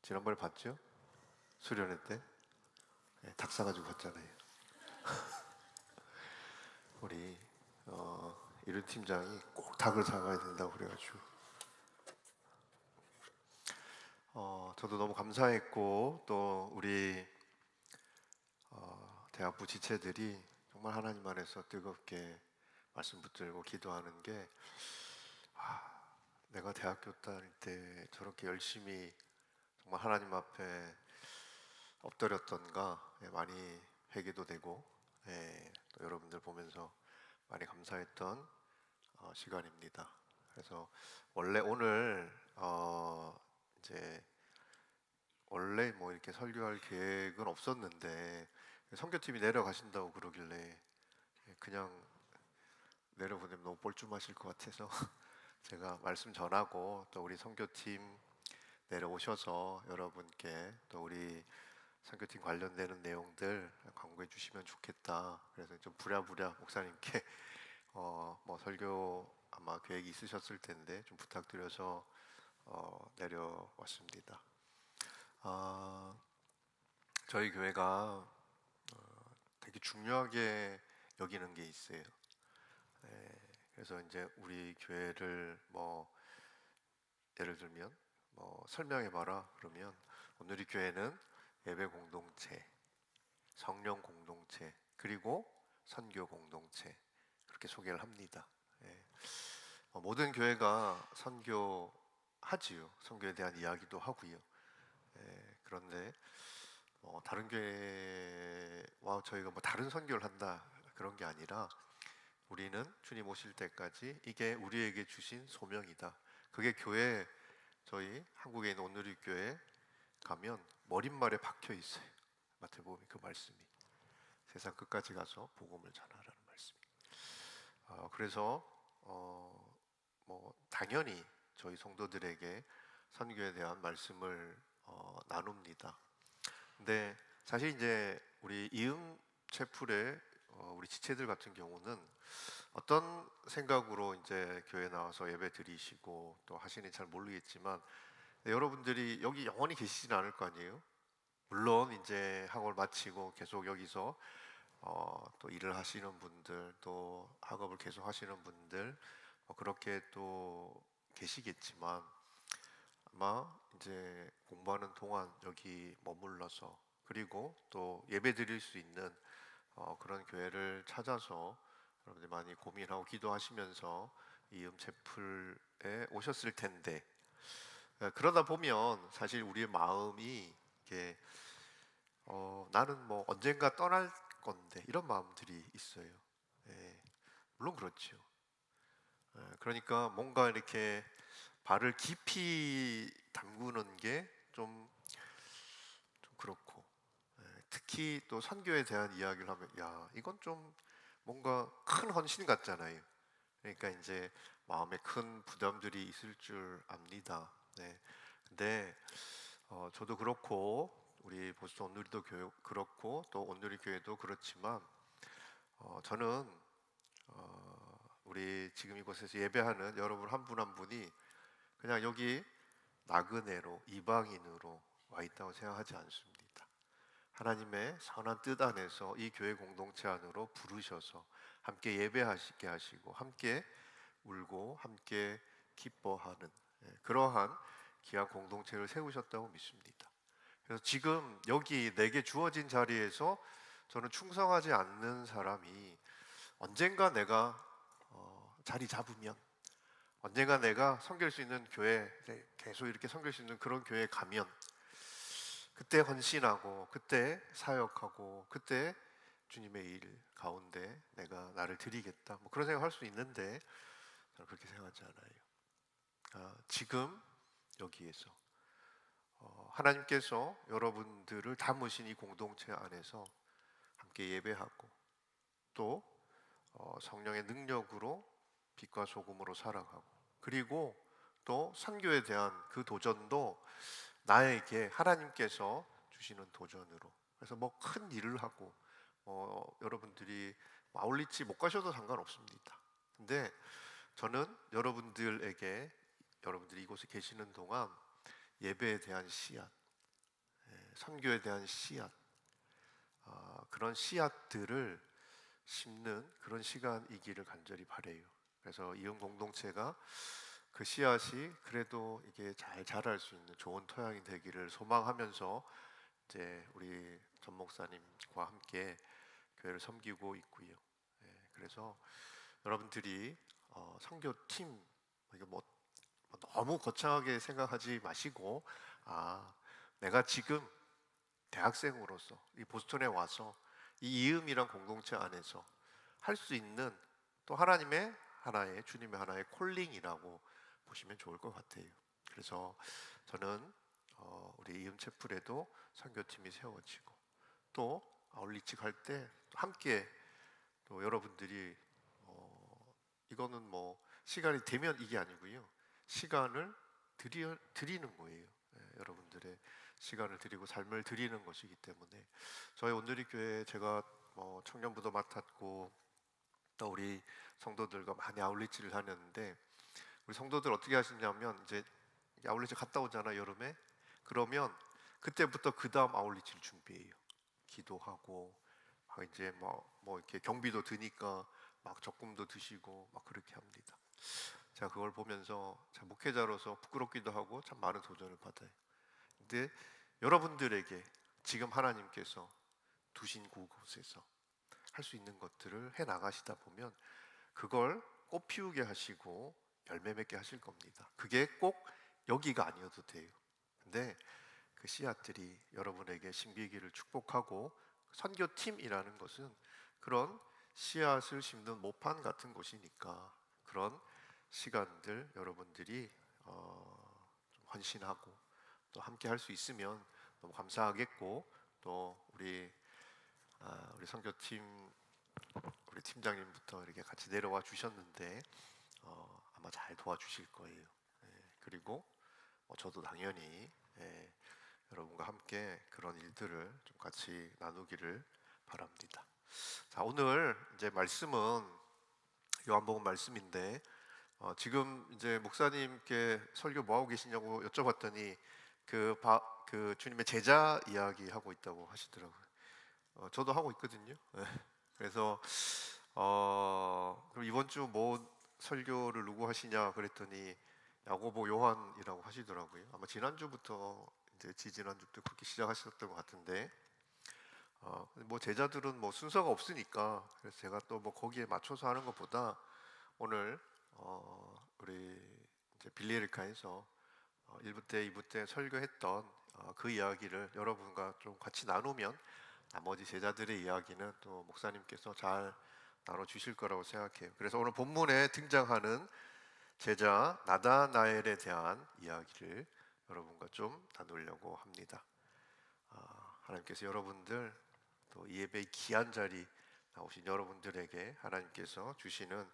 지난번에 봤죠? 수련회 때 닭 사가지고 갔잖아요. 우리 이륜 팀장이 꼭 닭을 사가야 된다고 그래가지고 저도 너무 감사했고 또 우리 대학부 지체들이 정말 하나님 안에서 뜨겁게 말씀 붙들고 기도하는 게 내가 대학교 다닐 때 저렇게 열심히 정말 하나님 앞에 엎드렸던가 많이 회개도 되고 또 여러분들 보면서 많이 감사했던 시간입니다. 그래서 원래 오늘 이제 원래 뭐 이렇게 설교할 계획은 없었는데 선교팀이 내려가신다고 그러길래 그냥 내려보내면 너무 뻘쭘하실 것 같아서 제가 말씀 전하고 또 우리 선교팀 내려오셔서 여러분께 또 우리 선교팀 관련되는 내용들 광고해 주시면 좋겠다. 그래서 좀 부랴부랴 목사님께 뭐 설교 아마 계획이 있으셨을 텐데 좀 부탁드려서 내려왔습니다. 저희 교회가 되게 중요하게 여기는 게 있어요. 그래서 이제 우리 교회를 뭐 예를 들면 뭐 설명해 봐라 그러면 오늘 이 교회는 예배 공동체, 성령 공동체, 그리고 선교 공동체 그렇게 소개를 합니다. 모든 교회가 선교하지요. 선교에 대한 이야기도 하고요. 그런데 다른 교회와 저희가 뭐 다른 선교를 한다 그런 게 아니라 우리는 주님 오실 때까지 이게 우리에게 주신 소명이다. 그게 교회 저희 한국에 있는 온누리 교회 가면 머릿말에 박혀 있어요. 마태복음 그 말씀이 세상 끝까지 가서 복음을 전하라는 말씀이. 그래서 뭐 당연히 저희 성도들에게 선교에 대한 말씀을 나눕니다. 근데 사실 이제 우리 이음 채플의 우리 지체들 같은 경우는 어떤 생각으로 이제 교회 나와서 예배 드리시고 또 하시는지 잘 모르겠지만 여러분들이 여기 영원히 계시진 않을 거 아니에요? 물론 이제 학업을 마치고 계속 여기서 또 일을 하시는 분들 또 학업을 계속 하시는 분들 그렇게 또 계시겠지만 아마 이제 공부하는 동안 여기 머물러서 그리고 또 예배 드릴 수 있는 그런 교회를 찾아서 여러분들 많이 고민하고 기도하시면서 이음 채플에 오셨을 텐데 그러다 보면 사실 우리의 마음이 이게 나는 뭐 언젠가 떠날 건데 이런 마음들이 있어요. 물론 그렇죠. 그러니까 뭔가 이렇게 발을 깊이 담그는 게 좀 그렇고 특히 또 선교에 대한 이야기를 하면 야 이건 좀 뭔가 큰 헌신 같잖아요. 그러니까 이제 마음에 큰 부담들이 있을 줄 압니다. 근데 저도 그렇고 우리 보스턴 온누리도 교회 그렇고 또 온누리 교회도 그렇지만 저는 우리 지금 이곳에서 예배하는 여러분 한 분 한 분이 그냥 여기 나그네로 이방인으로 와 있다고 생각하지 않습니다. 하나님의 선한 뜻 안에서 이 교회 공동체 안으로 부르셔서 함께 예배하시게 하시고 함께 울고 함께 기뻐하는 그러한 귀한 공동체를 세우셨다고 믿습니다. 그래서 지금 여기 내게 주어진 자리에서 저는 충성하지 않는 사람이 언젠가 내가 자리 잡으면 언젠가 내가 섬길 수 있는 교회 계속 이렇게 섬길 수 있는 그런 교회에 가면 그때 헌신하고 그때 사역하고 그때 주님의 일 가운데 내가 나를 드리겠다 뭐 그런 생각할 수 있는데 저는 그렇게 생각하지 않아요. 지금 여기에서 하나님께서 여러분들을 담으신 이 공동체 안에서 함께 예배하고 또 성령의 능력으로 빛과 소금으로 살아가고 그리고 또 선교에 대한 그 도전도 나에게 하나님께서 주시는 도전으로 그래서 뭐 큰 일을 하고 여러분들이 아울리치 못 가셔도 상관없습니다. 근데 저는 여러분들에게 여러분들이 이곳에 계시는 동안 예배에 대한 씨앗 선교에 대한 씨앗, 그런 씨앗들을 심는 그런 시간이기를 간절히 바래요. 그래서 이음 공동체가 그 씨앗이 그래도 이게 잘 자랄 수 있는 좋은 토양이 되기를 소망하면서 이제 우리 전 목사님과 함께 교회를 섬기고 있고요. 그래서 여러분들이 선교팀 이게 뭐 너무 거창하게 생각하지 마시고, 아, 내가 지금 대학생으로서 이 보스턴에 와서 이 이음이란 공동체 안에서 할 수 있는 또 하나님의 하나의 주님의 하나의 콜링이라고 보시면 좋을 것 같아요. 그래서 저는 우리 이음 채플에도 선교팀이 세워지고 또 아울리치 갈 때 함께 또 여러분들이 이거는 뭐 시간이 되면 이게 아니고요. 시간을 드리는 거예요. 여러분들의 시간을 드리고 삶을 드리는 것이기 때문에 저희 온누리 교회 제가 청년부도 맡았고 또 우리 성도들과 많이 아울리치를 다녔는데 우리 성도들 어떻게 하시냐면 이제 아울리치 갔다 오잖아 여름에. 그러면 그때부터 그 다음 아울리치를 준비해요. 기도하고 막 이제 뭐 이렇게 경비도 드니까 막 적금도 드시고 막 그렇게 합니다. 제가 그걸 보면서 참 목회자로서 부끄럽기도 하고 참 많은 도전을 받아요. 근데 여러분들에게 지금 하나님께서 두신 그곳에서 할 수 있는 것들을 해 나가시다 보면 그걸 꽃 피우게 하시고 열매 맺게 하실 겁니다. 그게 꼭 여기가 아니어도 돼요. 근데 그 씨앗들이 여러분에게 심기기를 축복하고 선교팀이라는 것은 그런 씨앗을 심는 모판 같은 곳이니까 그런 시간들 여러분들이 좀 헌신하고 또 함께 할 수 있으면 너무 감사하겠고 또 우리 선교팀 우리 팀장님부터 이렇게 같이 내려와 주셨는데 아마 잘 도와주실 거예요. 그리고 저도 당연히 여러분과 함께 그런 일들을 좀 같이 나누기를 바랍니다. 자, 오늘 이제 말씀은 요한복음 말씀인데 지금 이제 목사님께 설교 뭐 하고 계시냐고 여쭤봤더니 그 주님의 제자 이야기 하고 있다고 하시더라고요. 저도 하고 있거든요. 그래서 그럼 이번 주 뭐 설교를 누구 하시냐 그랬더니 야고보 요한이라고 하시더라고요. 아마 지난주부터 이제 지지난주부터 그렇게 시작하셨던 것 같은데 뭐 제자들은 뭐 순서가 없으니까 그래서 제가 또 뭐 거기에 맞춰서 하는 것보다 오늘 우리 이제 빌리에리카에서 1부 때 2부 때 설교했던 그 이야기를 여러분과 좀 같이 나누면 나머지 제자들의 이야기는 또 목사님께서 잘 나눠주실 거라고 생각해요. 그래서 오늘 본문에 등장하는 제자 나다나엘에 대한 이야기를 여러분과 좀 나누려고 합니다. 하나님께서 여러분들 또 이 예배의 귀한 자리 나오신 여러분들에게 하나님께서 주시는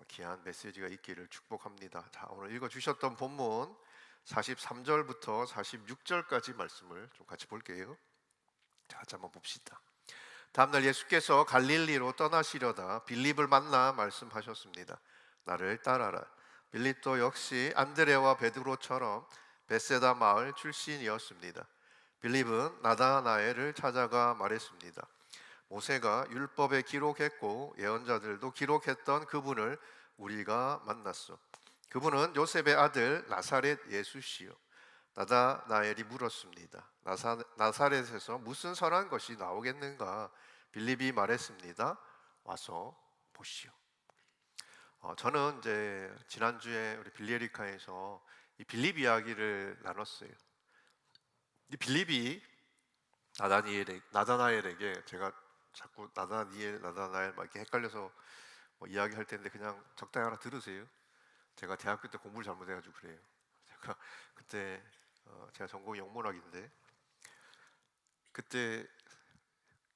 귀한 메시지가 있기를 축복합니다. 자, 오늘 읽어주셨던 본문 43절부터 46절까지 말씀을 좀 같이 볼게요. 자, 같이 한번 봅시다. 다음날 예수께서 갈릴리로 떠나시려다 빌립을 만나 말씀하셨습니다. 나를 따라라. 빌립도 역시 안드레와 베드로처럼 벳세다 마을 출신이었습니다. 빌립은 나다나엘을 찾아가 말했습니다. 모세가 율법에 기록했고 예언자들도 기록했던 그분을 우리가 만났소. 그분은 요셉의 아들 나사렛 예수시요. 나다나엘이 물었습니다. 나사렛에서 무슨 선한 것이 나오겠는가? 빌립이 말했습니다. 와서 보시오. 저는 이제 지난주에 우리 빌리에리카에서 이 빌립 이야기를 나눴어요. 이 빌립이 나다나엘에게 제가 자꾸 나다나엘 막 이렇게 헷갈려서 뭐 이야기할 텐데 그냥 적당히 하나 들으세요. 제가 대학교 때 공부를 잘못해가지고 그래요. 제가 그때 제가 전공이 영문학인데 그때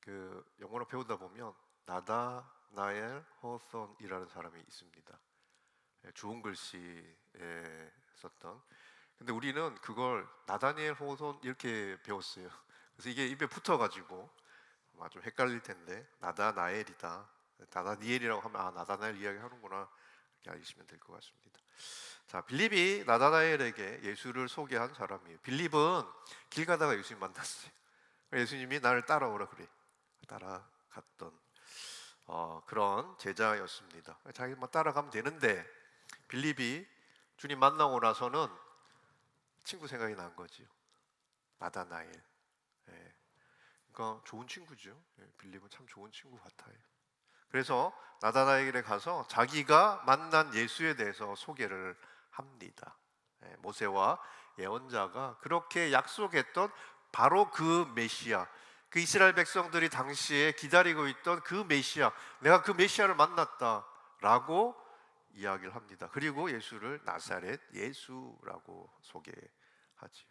그 영문을 배우다 보면 나다나엘 호손이라는 사람이 있습니다. 좋은 글씨에 썼던. 근데 우리는 그걸 나다니엘 호손 이렇게 배웠어요. 그래서 이게 입에 붙어가지고 아마 좀 헷갈릴 텐데 나다나엘이다. 나다니엘이라고 하면 나다나엘 이야기 하는구나. 이렇게 알시면 될 것 같습니다. 자, 빌립이 나다나엘에게 예수를 소개한 사람이에요. 빌립은 길 가다가 예수님 만났어요. 예수님이 나를 따라오라 그래. 따라갔던 그런 제자였습니다. 자기만 따라가면 되는데 빌립이 주님 만나고 나서는 친구 생각이 난 거지요. 나다나엘. 예. 그러니까 좋은 친구죠. 예, 빌립은 참 좋은 친구 같아요. 그래서 나다나엘에 가서 자기가 만난 예수에 대해서 소개를 합니다. 예, 모세와 예언자가 그렇게 약속했던 바로 그 메시아, 그 이스라엘 백성들이 당시에 기다리고 있던 그 메시아, 내가 그 메시아를 만났다라고 이야기를 합니다. 그리고 예수를 나사렛 예수라고 소개하지요.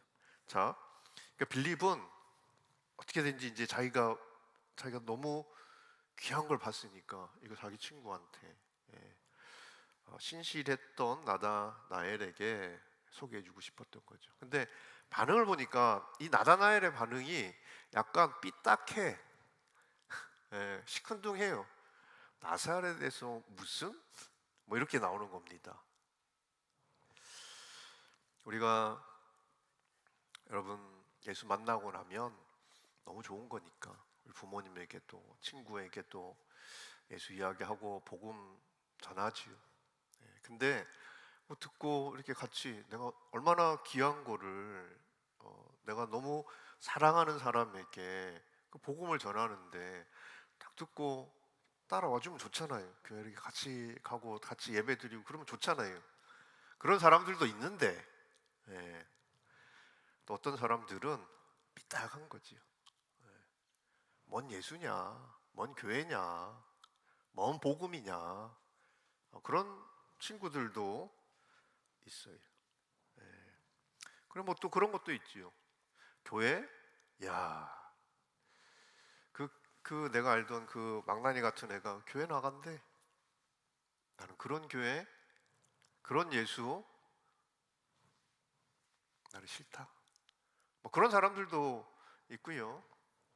자, 그러니까 빌립은 어떻게든지 이제 자기가 너무 귀한 걸 봤으니까 이거 자기 친구한테 신실했던 나다나엘에게 소개해주고 싶었던 거죠. 근데 반응을 보니까 이 나다나엘의 반응이 약간 삐딱해, 시큰둥해요. 나사렛에서 무슨? 뭐 이렇게 나오는 겁니다. 우리가 여러분 예수 만나고 나면 너무 좋은 거니까 우리 부모님에게도 친구에게도 예수 이야기하고 복음 전하지요. 근데 뭐 듣고 이렇게 같이 내가 얼마나 귀한 거를 내가 너무 사랑하는 사람에게 그 복음을 전하는데 딱 듣고 따라와 주면 좋잖아요. 교회 이렇게 같이 가고 같이 예배 드리고 그러면 좋잖아요. 그런 사람들도 있는데 또 어떤 사람들은 삐딱한 거지요. 뭔 예수냐, 뭔 교회냐, 뭔 복음이냐, 그런 친구들도 있어요. 그럼 뭐 또 그런 것도 있지요. 교회, 야, 그 내가 알던 그 망나니 같은 애가 교회 나간대. 나는 그런 교회, 그런 예수, 나는 싫다. 뭐 그런 사람들도 있고요.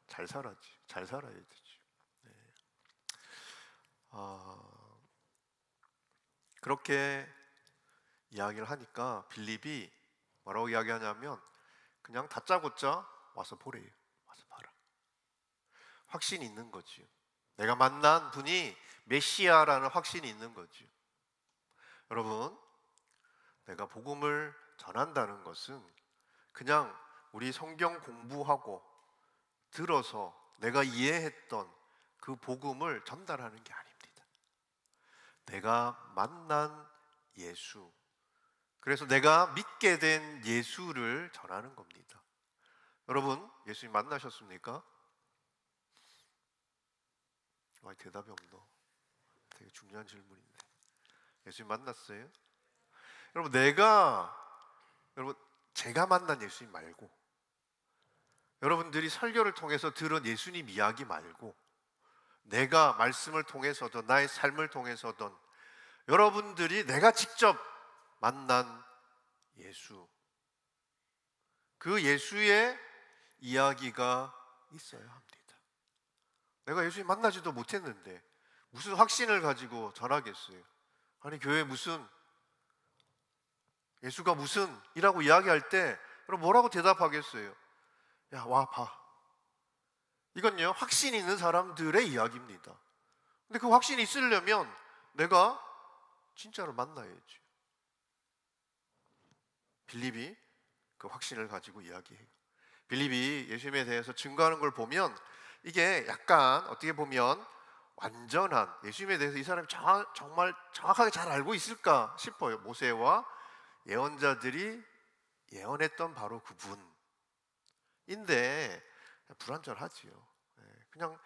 잘 살아지, 잘 살아야 되지. 그렇게 이야기를 하니까 빌립이 뭐라고 이야기하냐면 그냥 다짜고짜 와서 보래요. 와서 봐라. 확신이 있는 거지요. 내가 만난 분이 메시아라는 확신이 있는 거지요. 여러분, 내가 복음을 전한다는 것은 그냥 우리 성경 공부하고 들어서 내가 이해했던 그 복음을 전달하는 게 아닙니다. 내가 만난 예수, 그래서 내가 믿게 된 예수를 전하는 겁니다. 여러분, 예수님 만나셨습니까? 대답이 없노. 되게 중요한 질문인데. 예수님 만났어요? 여러분, 여러분, 제가 만난 예수님 말고, 여러분들이 설교를 통해서 들은 예수님 이야기 말고, 내가 말씀을 통해서든 나의 삶을 통해서든 여러분들이 내가 직접 만난 예수, 그 예수의 이야기가 있어야 합니다. 내가 예수님 만나지도 못했는데 무슨 확신을 가지고 전하겠어요? 아니 교회 무슨 예수가 무슨 이라고 이야기할 때 그럼 뭐라고 대답하겠어요? 야, 와 봐. 이건요 확신 있는 사람들의 이야기입니다. 근데 그 확신이 있으려면 내가 진짜로 만나야지. 빌립이 그 확신을 가지고 이야기해요. 빌립이 예수님에 대해서 증거하는 걸 보면 이게 약간 어떻게 보면 완전한 예수님에 대해서 이 사람이 정말 정확하게 잘 알고 있을까 싶어요. 모세와 예언자들이 예언했던 바로 그분인데 불완전하지요. 그냥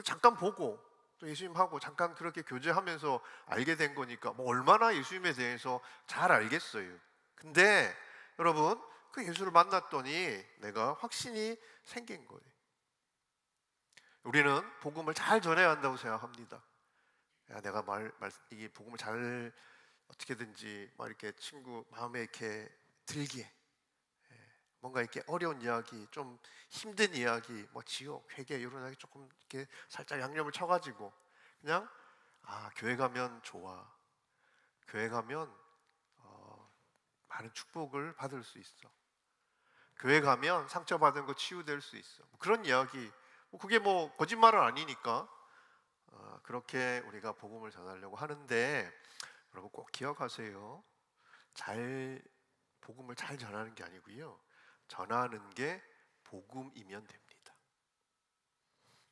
잠깐 보고 또 예수님하고 잠깐 그렇게 교제하면서 알게 된 거니까 뭐 얼마나 예수님에 대해서 잘 알겠어요. 근데 여러분 그 예수를 만났더니 내가 확신이 생긴 거예요. 우리는 복음을 잘 전해야 한다고 생각합니다. 야, 내가 이 복음을 잘 어떻게든지 막 이렇게 친구 마음에 이렇게 들게, 뭔가 이렇게 어려운 이야기, 좀 힘든 이야기, 뭐 지옥, 회개 이런 이야기 조금 이렇게 살짝 양념을 쳐가지고 그냥 교회 가면 좋아. 교회 가면 많은 축복을 받을 수 있어. 교회 가면 상처받은 거 치유될 수 있어. 그런 이야기, 그게 거짓말은 아니니까 그렇게 우리가 복음을 전하려고 하는데, 여러분 꼭 기억하세요. 복음을 잘 전하는 게 아니고요, 전하는 게 복음이면 됩니다.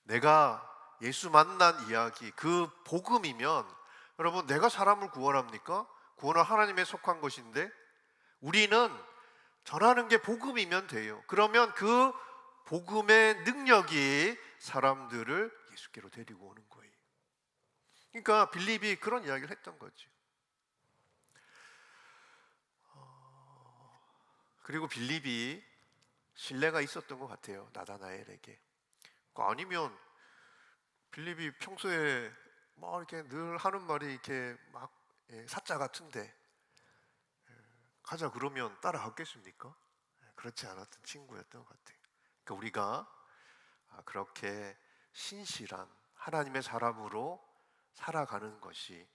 내가 예수 만난 이야기, 그 복음이면, 여러분 내가 사람을 구원합니까? 구원은 하나님에 속한 것인데 우리는 전하는 게 복음이면 돼요. 그러면 그 복음의 능력이 사람들을 예수께로 데리고 오는 거예요. 그러니까 빌립이 그런 이야기를 했던 거죠. 그리고 빌립이 신뢰가 있었던 것 같아요, 나다나엘에게. 아니면 빌립이 평소에 이렇게 늘 하는 말이 이렇게 사자 같은데 가자 그러면 따라갔겠습니까? 그렇지 않았던 친구였던 것 같아요. 그러니까 우리가 그렇게 신실한 하나님의 사람으로 살아가는 것이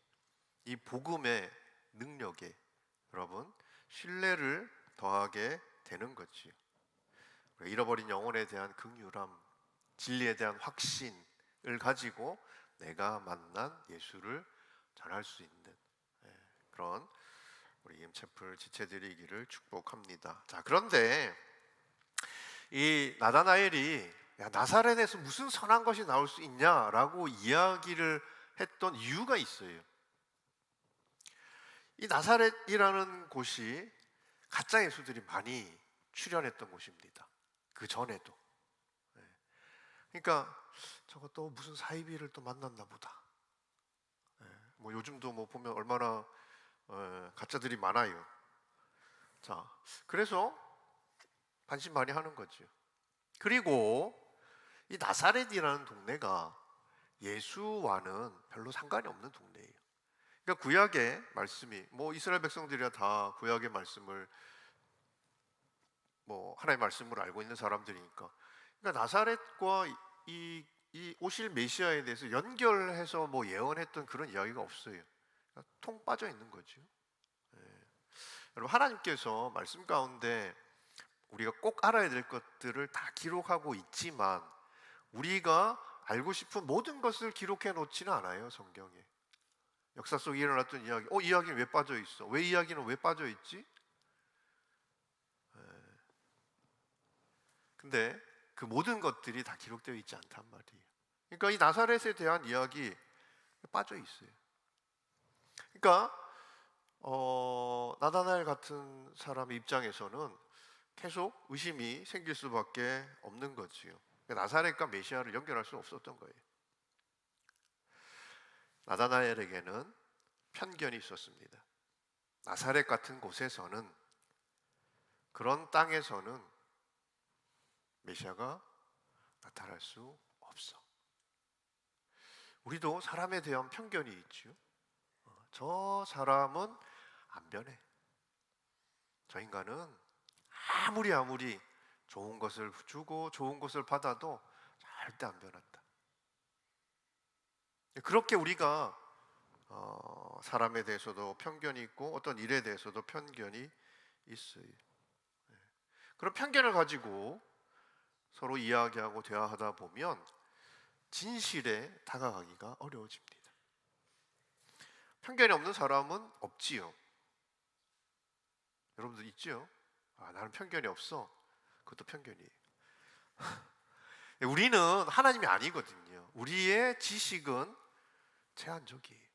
이 복음의 능력에, 여러분, 신뢰를 더하게 되는 거지요. 잃어버린 영혼에 대한 긍휼함, 진리에 대한 확신을 가지고 내가 만난 예수를 전할 수 있는 그런 우리 임채플 지체들이기를 축복합니다. 자, 그런데 이 나다나엘이 나사렛에서 무슨 선한 것이 나올 수 있냐라고 이야기를 했던 이유가 있어요. 이 나사렛이라는 곳이 가짜 예수들이 많이 출현했던 곳입니다. 그 전에도. 그러니까 저것도 무슨 사이비를 또 만났나 보다. 요즘도 보면 얼마나 가짜들이 많아요. 자, 그래서 반신반의 하는 거죠. 그리고 이 나사렛이라는 동네가 예수와는 별로 상관이 없는 동네예요. 그러니까 구약의 말씀이, 이스라엘 백성들이야 다 구약의 말씀을 하나님의 말씀을 알고 있는 사람들이니까, 그러니까 나사렛과 이 오실 메시아에 대해서 연결해서 예언했던 그런 이야기가 없어요. 그러니까 통 빠져 있는 거죠. 여러분, 하나님께서 말씀 가운데 우리가 꼭 알아야 될 것들을 다 기록하고 있지만 우리가 알고 싶은 모든 것을 기록해 놓지는 않아요, 성경에. 역사 속에 일어났던 이야기, 이 이야기는 왜 빠져 있어? 왜 이 이야기는 왜 빠져 있지? 근데 그 모든 것들이 다 기록되어 있지 않단 말이에요. 그러니까 이 나사렛에 대한 이야기 빠져 있어요. 그러니까 나다나엘 같은 사람의 입장에서는 계속 의심이 생길 수밖에 없는 거지요. 나사렛과 메시아를 연결할 수 없었던 거예요. 나다나엘에게는 편견이 있었습니다. 나사렛 같은 곳에서는, 그런 땅에서는 메시아가 나타날 수 없어. 우리도 사람에 대한 편견이 있죠. 저 사람은 안 변해. 저 인간은 아무리 좋은 것을 주고 좋은 것을 받아도 절대 안 변한다. 그렇게 우리가 사람에 대해서도 편견이 있고 어떤 일에 대해서도 편견이 있어요. 그런 편견을 가지고 서로 이야기하고 대화하다 보면 진실에 다가가기가 어려워집니다. 편견이 없는 사람은 없지요. 여러분들 있지요? 나는 편견이 없어. 그것도 편견이에요. 우리는 하나님이 아니거든요. 우리의 지식은 제한적이에요.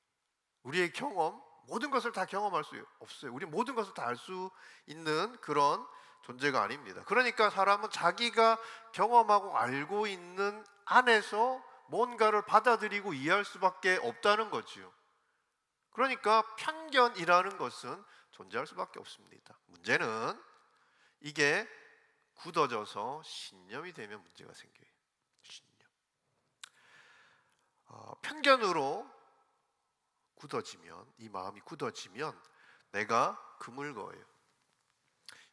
우리의 경험, 모든 것을 다 경험할 수 없어요. 우리 모든 것을 다 알 수 있는 그런 존재가 아닙니다. 그러니까 사람은 자기가 경험하고 알고 있는 안에서 뭔가를 받아들이고 이해할 수밖에 없다는 거지요. 그러니까 편견이라는 것은 존재할 수밖에 없습니다. 문제는 이게 굳어져서 신념이 되면 문제가 생겨요. 신념. 편견으로 굳어지면, 이 마음이 굳어지면 내가 금을 거예요.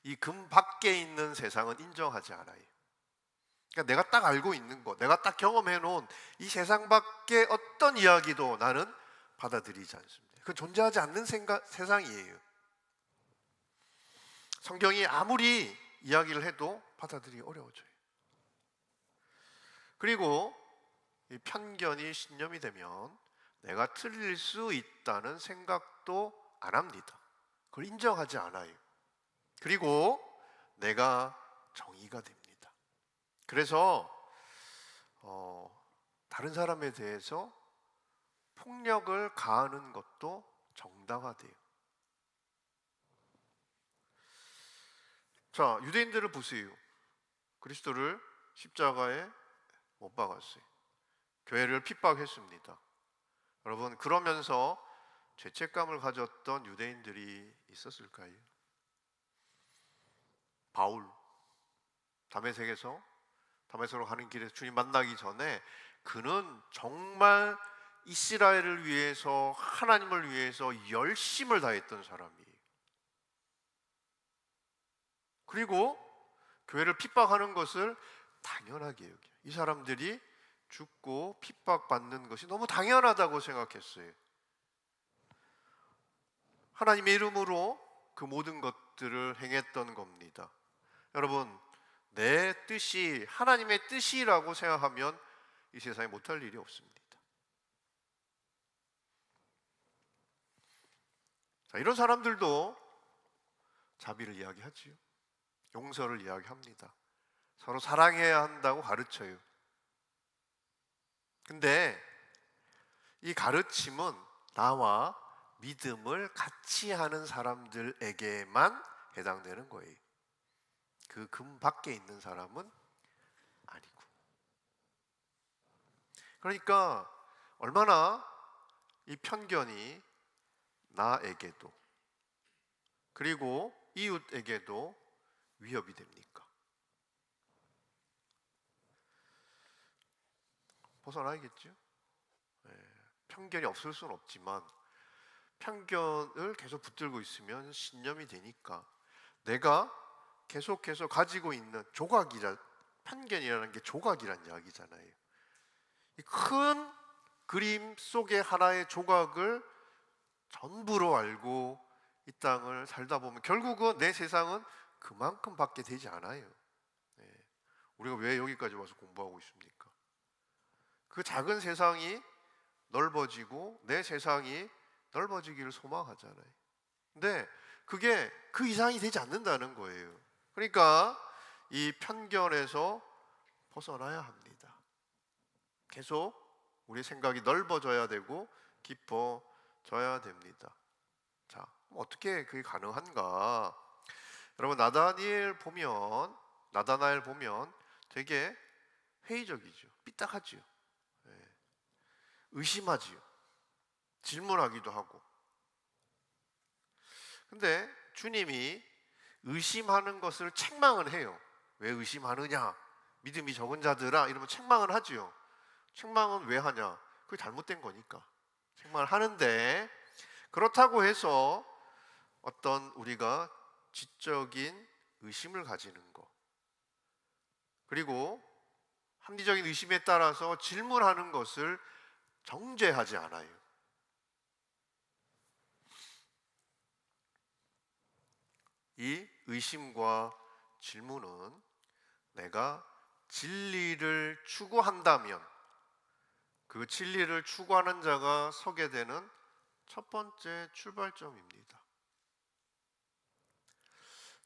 이 금 밖에 있는 세상은 인정하지 않아요. 그러니까 내가 딱 알고 있는 것, 내가 딱 경험해 놓은 이 세상 밖의 어떤 이야기도 나는 받아들이지 않습니다. 그건 존재하지 않는 세상이에요. 성경이 아무리 이야기를 해도 받아들이기 어려워져요. 그리고 이 편견이 신념이 되면 내가 틀릴 수 있다는 생각도 안 합니다. 그걸 인정하지 않아요. 그리고 내가 정의가 됩니다. 그래서 다른 사람에 대해서 폭력을 가하는 것도 정당화돼요. 자, 유대인들을 보세요. 그리스도를 십자가에 못 박았어요. 교회를 핍박했습니다. 여러분, 그러면서 죄책감을 가졌던 유대인들이 있었을까요? 바울, 다메섹으로 가는 길에서 주님 만나기 전에 그는 정말 이스라엘을 위해서, 하나님을 위해서 열심을 다했던 사람이에요. 그리고 교회를 핍박하는 것을 당연하게 여겨요. 이 사람들이 죽고 핍박받는 것이 너무 당연하다고 생각했어요. 하나님의 이름으로 그 모든 것들을 행했던 겁니다. 여러분, 내 뜻이 하나님의 뜻이라고 생각하면 이 세상에 못할 일이 없습니다. 자, 이런 사람들도 자비를 이야기하지요. 용서를 이야기합니다. 서로 사랑해야 한다고 가르쳐요. 근데 이 가르침은 나와 믿음을 같이 하는 사람들에게만 해당되는 거예요. 그 금 밖에 있는 사람은 아니고. 그러니까 얼마나 이 편견이 나에게도 그리고 이웃에게도 위협이 됩니까? 벗어나야겠죠? 편견이 없을 수는 없지만 편견을 계속 붙들고 있으면 신념이 되니까 내가 계속해서 가지고 있는 편견이라는 게 조각이란 이야기잖아요. 이 큰 그림 속의 하나의 조각을 전부로 알고 이 땅을 살다 보면 결국은 내 세상은 그만큼밖에 되지 않아요. 우리가 왜 여기까지 와서 공부하고 있습니까? 그 작은 세상이 넓어지고 내 세상이 넓어지기를 소망하잖아요. 근데 그게 그 이상이 되지 않는다는 거예요. 그러니까 이 편견에서 벗어나야 합니다. 계속 우리 생각이 넓어져야 되고 깊어져야 됩니다. 자, 어떻게 그게 가능한가? 여러분, 나다나엘 보면 되게 회의적이죠. 삐딱하지요. 의심하지요. 질문하기도 하고. 근데 주님이 의심하는 것을 책망을 해요. 왜 의심하느냐? 믿음이 적은 자들아, 이러면 책망을 하지요. 책망은 왜 하냐? 그게 잘못된 거니까 책망을 하는데, 그렇다고 해서 어떤 우리가 지적인 의심을 가지는 것, 그리고 합리적인 의심에 따라서 질문하는 것을 정죄하지 않아요. 이 의심과 질문은 내가 진리를 추구한다면 그 진리를 추구하는 자가 서게 되는 첫 번째 출발점입니다.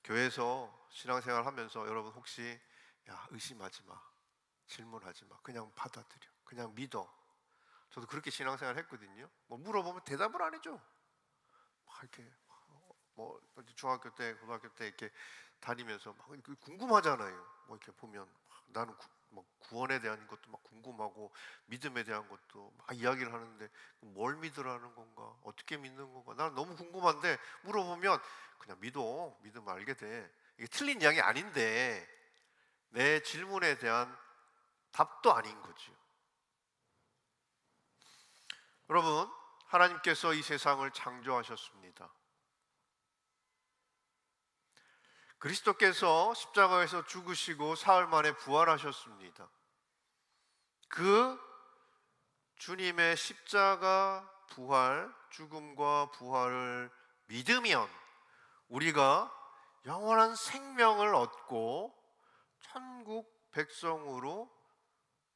교회에서 신앙생활 하면서 여러분 혹시 의심하지 마, 질문하지 마, 그냥 받아들여, 그냥 믿어. 저도 그렇게 신앙생활 했거든요. 물어보면 대답을 안 해줘. 막 이렇게 중학교 때, 고등학교 때 이렇게 다니면서 막 궁금하잖아요. 이렇게 보면 나는 구원에 대한 것도 막 궁금하고 믿음에 대한 것도 막 이야기를 하는데 뭘 믿으라는 건가? 어떻게 믿는 건가? 나는 너무 궁금한데 물어보면 그냥 믿어. 믿으면 알게 돼. 이게 틀린 이야기 아닌데 내 질문에 대한 답도 아닌 거죠. 여러분, 하나님께서 이 세상을 창조하셨습니다. 그리스도께서 십자가에서 죽으시고 사흘 만에 부활하셨습니다. 그 주님의 십자가 부활, 죽음과 부활을 믿으면 우리가 영원한 생명을 얻고 천국 백성으로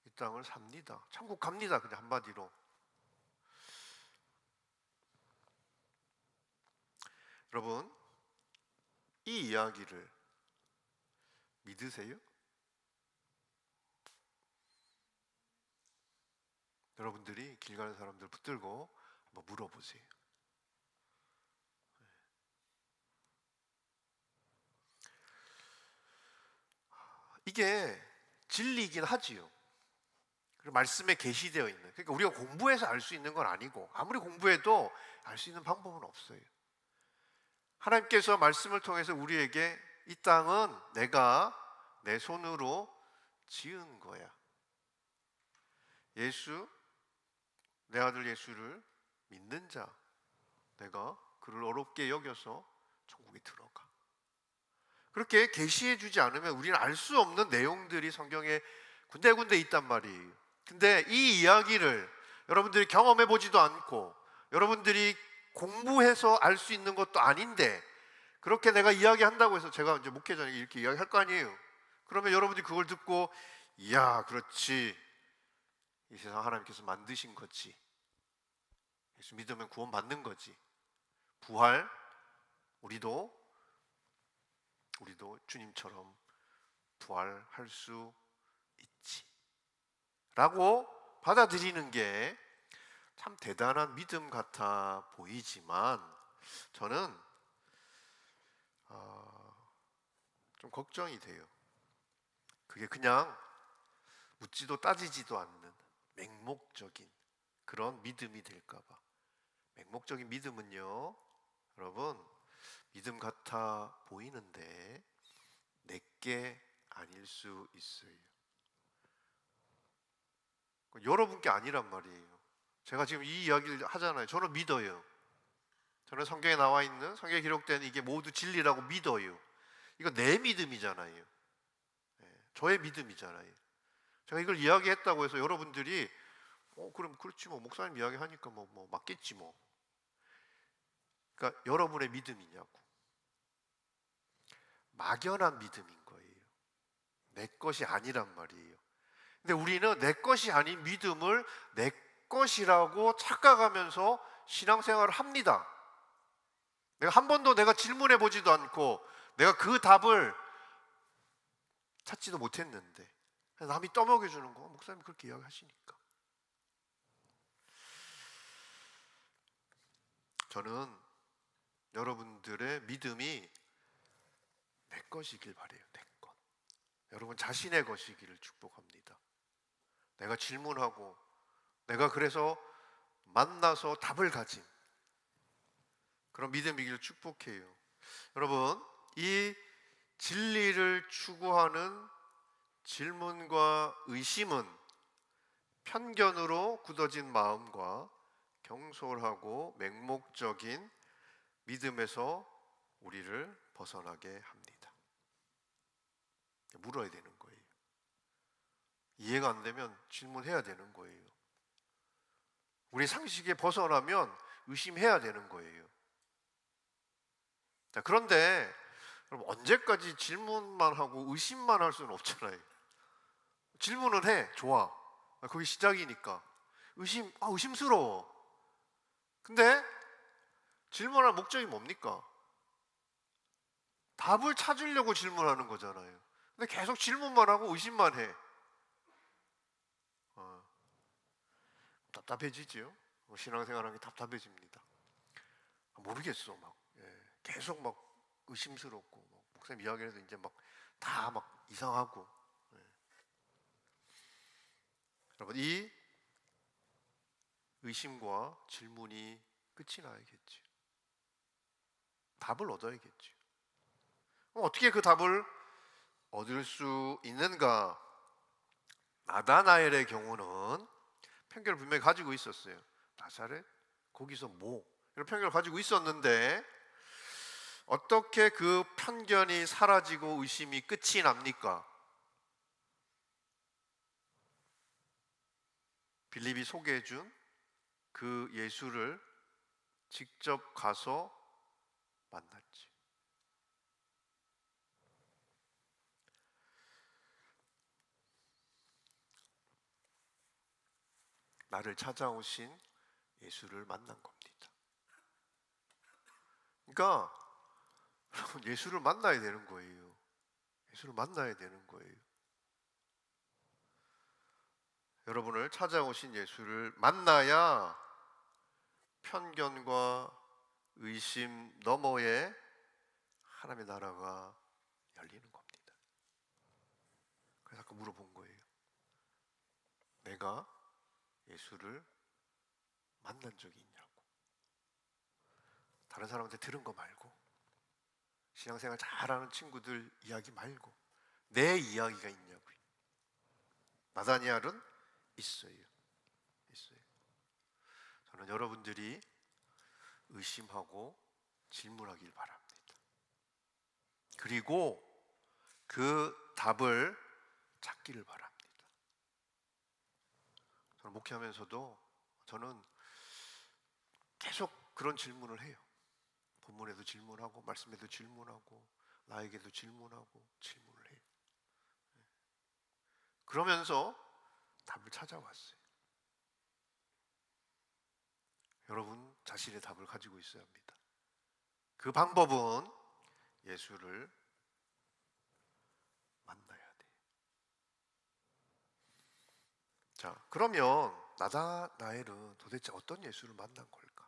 이 땅을 삽니다. 천국 갑니다. 그냥 한마디로. 여러분, 이 이야기를 믿으세요? 여러분들이 길 가는 사람들 붙들고 한번 물어보세요. 이게 진리이긴 하지요. 그리고 말씀에 계시되어 있는. 그러니까 우리가 공부해서 알 수 있는 건 아니고 아무리 공부해도 알 수 있는 방법은 없어요. 하나님께서 말씀을 통해서 우리에게 이 땅은 내가 내 손으로 지은 거야. 예수, 내 아들 예수를 믿는 자, 내가 그를 어렵게 여겨서 천국에 들어가. 그렇게 계시해 주지 않으면 우리는 알 수 없는 내용들이 성경에 군데군데 있단 말이에요. 근데 이 이야기를 여러분들이 경험해 보지도 않고 여러분들이 공부해서 알 수 있는 것도 아닌데 그렇게 내가 이야기한다고 해서 제가 이제 목회자에게 이렇게 이야기할 거 아니에요. 그러면 여러분들이 그걸 듣고 이야 그렇지, 이 세상 하나님께서 만드신 거지, 예수 믿으면 구원 받는 거지, 부활 우리도 주님처럼 부활할 수 있지 라고 받아들이는 게 참 대단한 믿음 같아 보이지만 저는 좀 걱정이 돼요. 그게 그냥 묻지도 따지지도 않는 맹목적인 그런 믿음이 될까 봐. 맹목적인 믿음은요, 여러분, 믿음 같아 보이는데 내게 아닐 수 있어요. 여러분께 아니란 말이에요. 제가 지금 이 이야기를 하잖아요. 저는 믿어요. 저는 성경에 나와 있는, 성경에 기록된 이게 모두 진리라고 믿어요. 이거 내 믿음이잖아요. 저의 믿음이잖아요. 제가 이걸 이야기했다고 해서 여러분들이 그럼 그렇지 뭐 목사님 이야기하니까 뭐 맞겠지 뭐. 그러니까 여러분의 믿음이냐고. 막연한 믿음인 거예요. 내 것이 아니란 말이에요. 근데 우리는 내 것이 아닌 믿음을 내 것이라고 착각하면서 신앙생활을 합니다. 내가 한 번도 내가 질문해 보지도 않고 내가 그 답을 찾지도 못했는데 남이 떠먹여 주는 거 목사님 그렇게 이야기하시니까. 저는 여러분들의 믿음이 내 것이길 바래요. 내 것. 여러분 자신의 것이기를 축복합니다. 내가 질문하고 내가 그래서 만나서 답을 가진 그런 믿음이기를 축복해요. 여러분, 이 진리를 추구하는 질문과 의심은 편견으로 굳어진 마음과 경솔하고 맹목적인 믿음에서 우리를 벗어나게 합니다. 물어야 되는 거예요. 이해가 안 되면 질문해야 되는 거예요. 우리 상식에 벗어나면 의심해야 되는 거예요. 자, 그런데 여러분, 언제까지 질문만 하고 의심만 할 수는 없잖아요. 질문은 해, 좋아. 그게 시작이니까. 의심스러워. 근데 질문할 목적이 뭡니까? 답을 찾으려고 질문하는 거잖아요. 근데 계속 질문만 하고 의심만 해. 답답해지죠. 신앙생활하는 게 답답해집니다. 모르겠어, 막 계속 막 의심스럽고 목사님 이야기해서 이제 막 다 막 이상하고. 여러분, 이 의심과 질문이 끝이 나야겠죠. 답을 얻어야겠죠. 그럼 어떻게 그 답을 얻을 수 있는가? 나다나엘의 경우는 편견을 분명히 가지고 있었어요. 나사렛? 거기서 뭐? 이런 편견을 가지고 있었는데 어떻게 그 편견이 사라지고 의심이 끝이 납니까? 빌립이 소개해준 그 예수를 직접 가서 만났지. 나를 찾아오신 예수를 만난 겁니다. 그러니까 여러분, 예수를 만나야 되는 거예요. 예수를 만나야 되는 거예요. 여러분을 찾아오신 예수를 만나야 편견과 의심 너머에 하나님의 나라가 열리는 겁니다. 그래서 아까 물어본 거예요. 내가 예수를 만난 적이 있냐고. 다른 사람한테 들은 거 말고, 신앙생활 잘하는 친구들 이야기 말고 내 이야기가 있냐고요. 나다니엘은 있어요. 있어요. 저는 여러분들이 의심하고 질문하길 바랍니다. 그리고 그 답을 찾기를 바랍니다. 저는 목회하면서도 저는 계속 그런 질문을 해요. 본문에도 질문하고 말씀에도 질문하고 나에게도 질문하고 질문을 해요. 그러면서 답을 찾아왔어요. 여러분 자신의 답을 가지고 있어야 합니다. 그 방법은 예수를 만나야 돼요. 자, 그러면 나다나엘은 도대체 어떤 예수를 만난 걸까?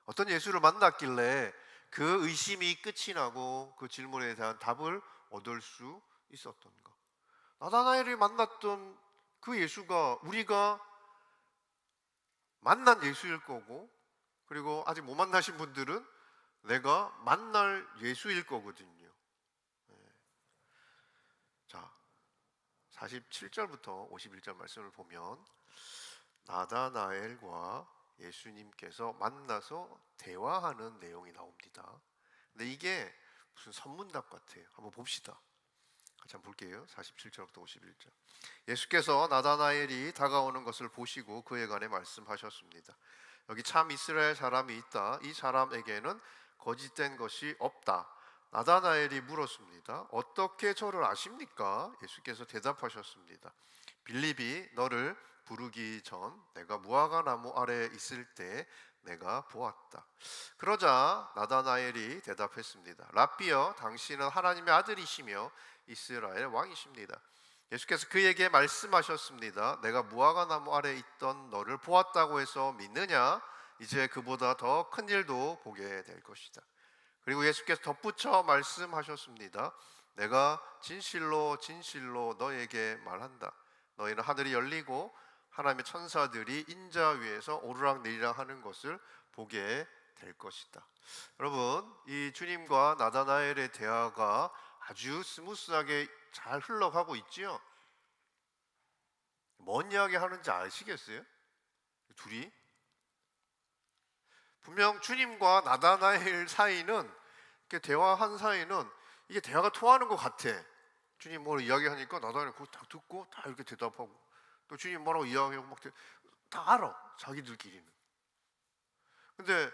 어떤 예수를 만났길래 그 의심이 끝이 나고 그 질문에 대한 답을 얻을 수 있었던가? 나다나엘이 만났던 그 예수가 우리가 만난 예수일 거고, 그리고 아직 못 만나신 분들은 내가 만날 예수일 거거든요. 자, 47절부터 51절 말씀을 보면 나다나엘과 예수님께서 만나서 대화하는 내용이 나옵니다. 근데 이게 무슨 선문답 같아요. 한번 봅시다. 같이 한번 볼게요. 47절부터 51절. 예수께서 나다나엘이 다가오는 것을 보시고 그에 관해 말씀하셨습니다. 여기 참 이스라엘 사람이 있다. 이 사람에게는 거짓된 것이 없다. 나다나엘이 물었습니다. 어떻게 저를 아십니까? 예수께서 대답하셨습니다. 빌립이 너를 부르기 전 내가 무화과 나무 아래에 있을 때 내가 보았다. 그러자 나다나엘이 대답했습니다. 랍비여, 당신은 하나님의 아들이시며 이스라엘 왕이십니다. 예수께서 그에게 말씀하셨습니다. 내가 무화과 나무 아래에 있던 너를 보았다고 해서 믿느냐? 이제 그보다 더 큰 일도 보게 될 것이다. 그리고 예수께서 덧붙여 말씀하셨습니다. 내가 진실로 진실로 너에게 말한다. 너희는 하늘이 열리고 하나님의 천사들이 인자 위에서 오르락내리락 하는 것을 보게 될 것이다. 여러분, 이 주님과 나다나엘의 대화가 아주 스무스하게 잘 흘러가고 있지요. 뭔 이야기 하는지 아시겠어요? 둘이 분명 주님과 나다나엘 사이는, 이렇게 대화한 사이는 이게 대화가 통하는 것 같아. 주님 뭘 이야기하니까 나다나엘 그거 다 듣고 다 이렇게 대답하고, 또 주님 뭐라고 이야기하고 막 다 알아, 자기들끼리는. 근데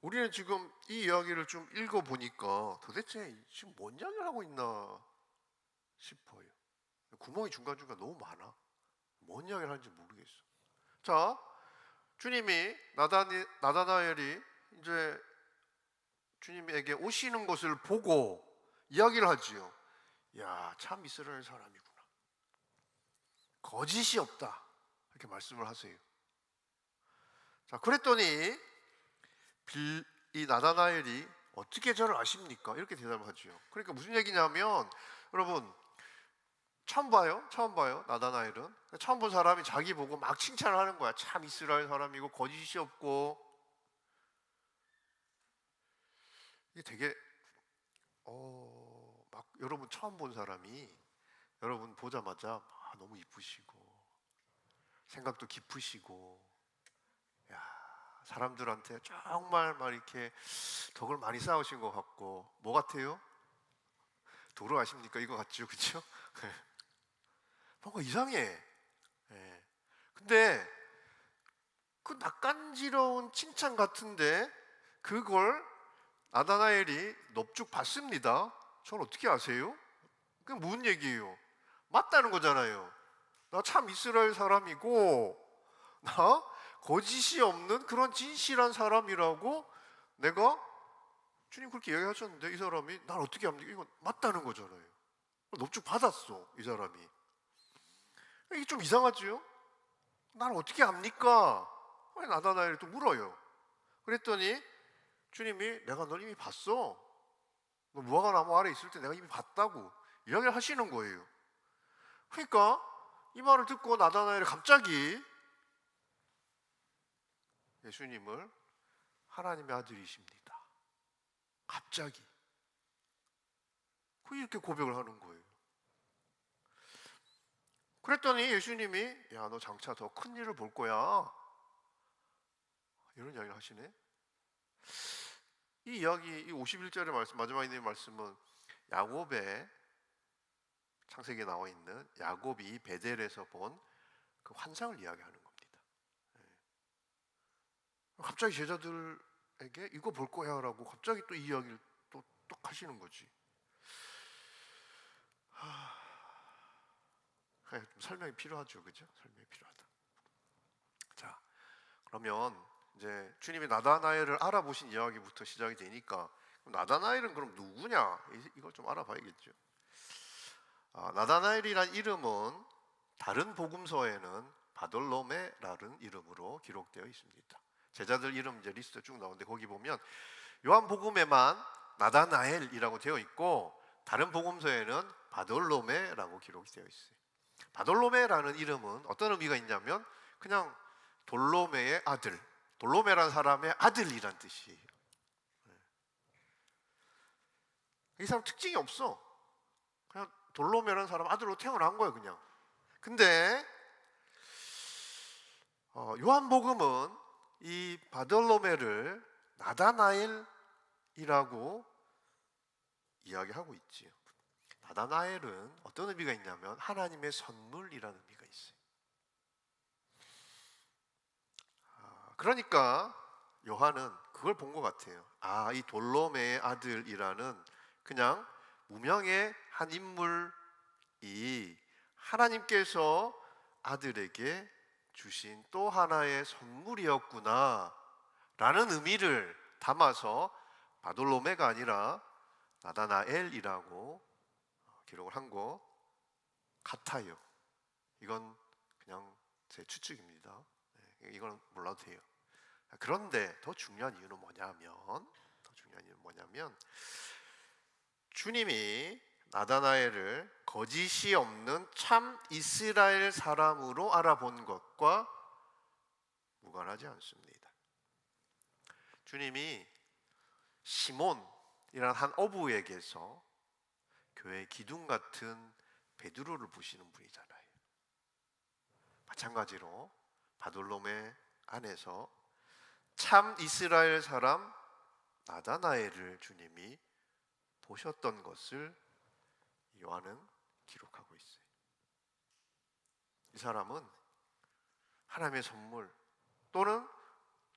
우리는 지금 이 이야기를 좀 읽어보니까 도대체 지금 뭔 이야기를 하고 있나 싶어요. 구멍이 중간중간 너무 많아. 뭔 이야기를 하는지 모르겠어. 자, 주님이 나다나엘이 이제 주님에게 오시는 것을 보고 이야기를 하지요. 야, 참 이스라엘 사람이구나. 거짓이 없다. 이렇게 말씀을 하세요. 자, 그랬더니 이 나다나엘이 어떻게 저를 아십니까? 이렇게 대답을 하죠. 그러니까 무슨 얘기냐면, 여러분 처음 봐요. 처음 봐요. 나다나엘은 처음 본 사람이 자기 보고 막 칭찬을 하는 거야. 참 이스라엘 사람이고 거짓이 없고. 이게 되게 막 여러분 처음 본 사람이 여러분 보자마자 너무 이쁘시고 생각도 깊으시고, 야, 사람들한테 정말 막 이렇게 덕을 많이 쌓으신 것 같고, 뭐 같아요? 도로 아십니까? 이거 같죠, 그렇죠? 뭔가 이상해. 예. 근데 그 낯간지러운 칭찬 같은데 그걸 나다나엘이 넙죽 받습니다. 저는 어떻게 아세요? 그게 무슨 얘기예요? 맞다는 거잖아요. 나 참 이스라엘 사람이고 나 거짓이 없는 그런 진실한 사람이라고 내가 주님 그렇게 얘기하셨는데 이 사람이 날 어떻게 합니까? 이건 맞다는 거잖아요. 넙죽 받았어 이 사람이. 이게 좀 이상하지요? 날 어떻게 압니까? 나다나엘이 또 물어요. 그랬더니 주님이 내가 널 이미 봤어. 너 무화과 나무 아래 있을 때 내가 이미 봤다고 이야기를 하시는 거예요. 그러니까 이 말을 듣고 나다나엘이 갑자기 예수님을 하나님의 아들이십니다. 갑자기 이렇게 고백을 하는 거예요. 그랬더니 예수님이 야, 너 장차 더 큰 일을 볼 거야. 이런 이야기를 하시네. 이 이야기, 이 51절의 말씀, 마지막에 있는 말씀은 야곱의 창세기에 나와 있는 야곱이 베델에서 본 그 환상을 이야기하는 겁니다. 갑자기 제자들에게 이거 볼 거야 라고 갑자기 또 이 이야기를 또 하시는 거지. 좀 설명이 필요하죠, 그죠? 설명이 필요하다. 자, 그러면 이제 주님이 나다나엘을 알아보신 이야기부터 시작이 되니까 나다나엘은 그럼 누구냐? 이걸 좀 알아봐야겠죠. 나다나엘이란 이름은 다른 복음서에는 바돌로메라는 이름으로 기록되어 있습니다. 제자들 이름 이제 리스트 쭉 나오는데 거기 보면 요한복음에만 나다나엘이라고 되어 있고 다른 복음서에는 바돌로메라고 기록이 되어 있어요. 바돌로메라는 이름은 어떤 의미가 있냐면 그냥 돌로메의 아들, 돌로메라는 사람의 아들이란 뜻이에요. 이 사람 특징이 없어. 그냥 돌로메라는 사람 아들로 태어난 거예요, 그냥. 근데 요한복음은 이 바돌로메를 나다나엘이라고 이야기하고 있지요. 나다나엘은 어떤 의미가 있냐면 하나님의 선물이라는 의미가 있어요. 그러니까 요한은 그걸 본 것 같아요. 이 돌로메의 아들이라는 그냥 무명의 한 인물이 하나님께서 아들에게 주신 또 하나의 선물이었구나 라는 의미를 담아서 바돌로메가 아니라 나다나엘이라고 기록을 한 것 같아요. 이건 그냥 제 추측입니다. 이건 몰라도 돼요. 그런데 더 중요한 이유는 뭐냐면 주님이 나다나엘을 거짓이 없는 참 이스라엘 사람으로 알아본 것과 무관하지 않습니다. 주님이 시몬이라는 한 어부에게서 교회의 기둥 같은 베드로를 보시는 분이잖아요. 마찬가지로 바돌로메 안에서 참 이스라엘 사람 나다나엘을 주님이 보셨던 것을 요한은 기록하고 있어요. 이 사람은 하나님의 선물 또는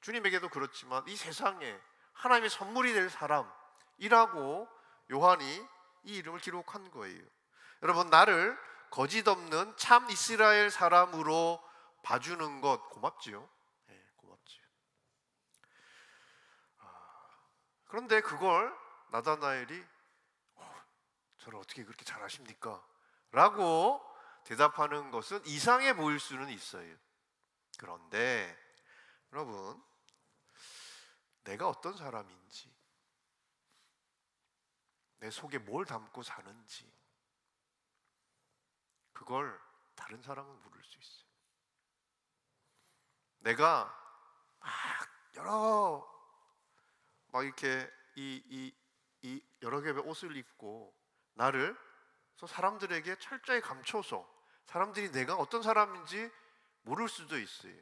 주님에게도 그렇지만 이 세상에 하나님의 선물이 될 사람이라고 요한이 이 이름을 기록한 거예요. 여러분, 나를 거짓 없는 참 이스라엘 사람으로 봐주는 것 고맙지요? 네, 고맙지요. 그런데 그걸 나다나엘이 저를 어떻게 그렇게 잘하십니까? 라고 대답하는 것은 이상해 보일 수는 있어요. 그런데 여러분, 내가 어떤 사람인지, 내 속에 뭘 담고 사는지 그걸 다른 사람은 모를 수 있어요. 내가 막 이렇게 이 여러 개의 옷을 입고 나를 사람들에게 철저히 감춰서 사람들이 내가 어떤 사람인지 모를 수도 있어요.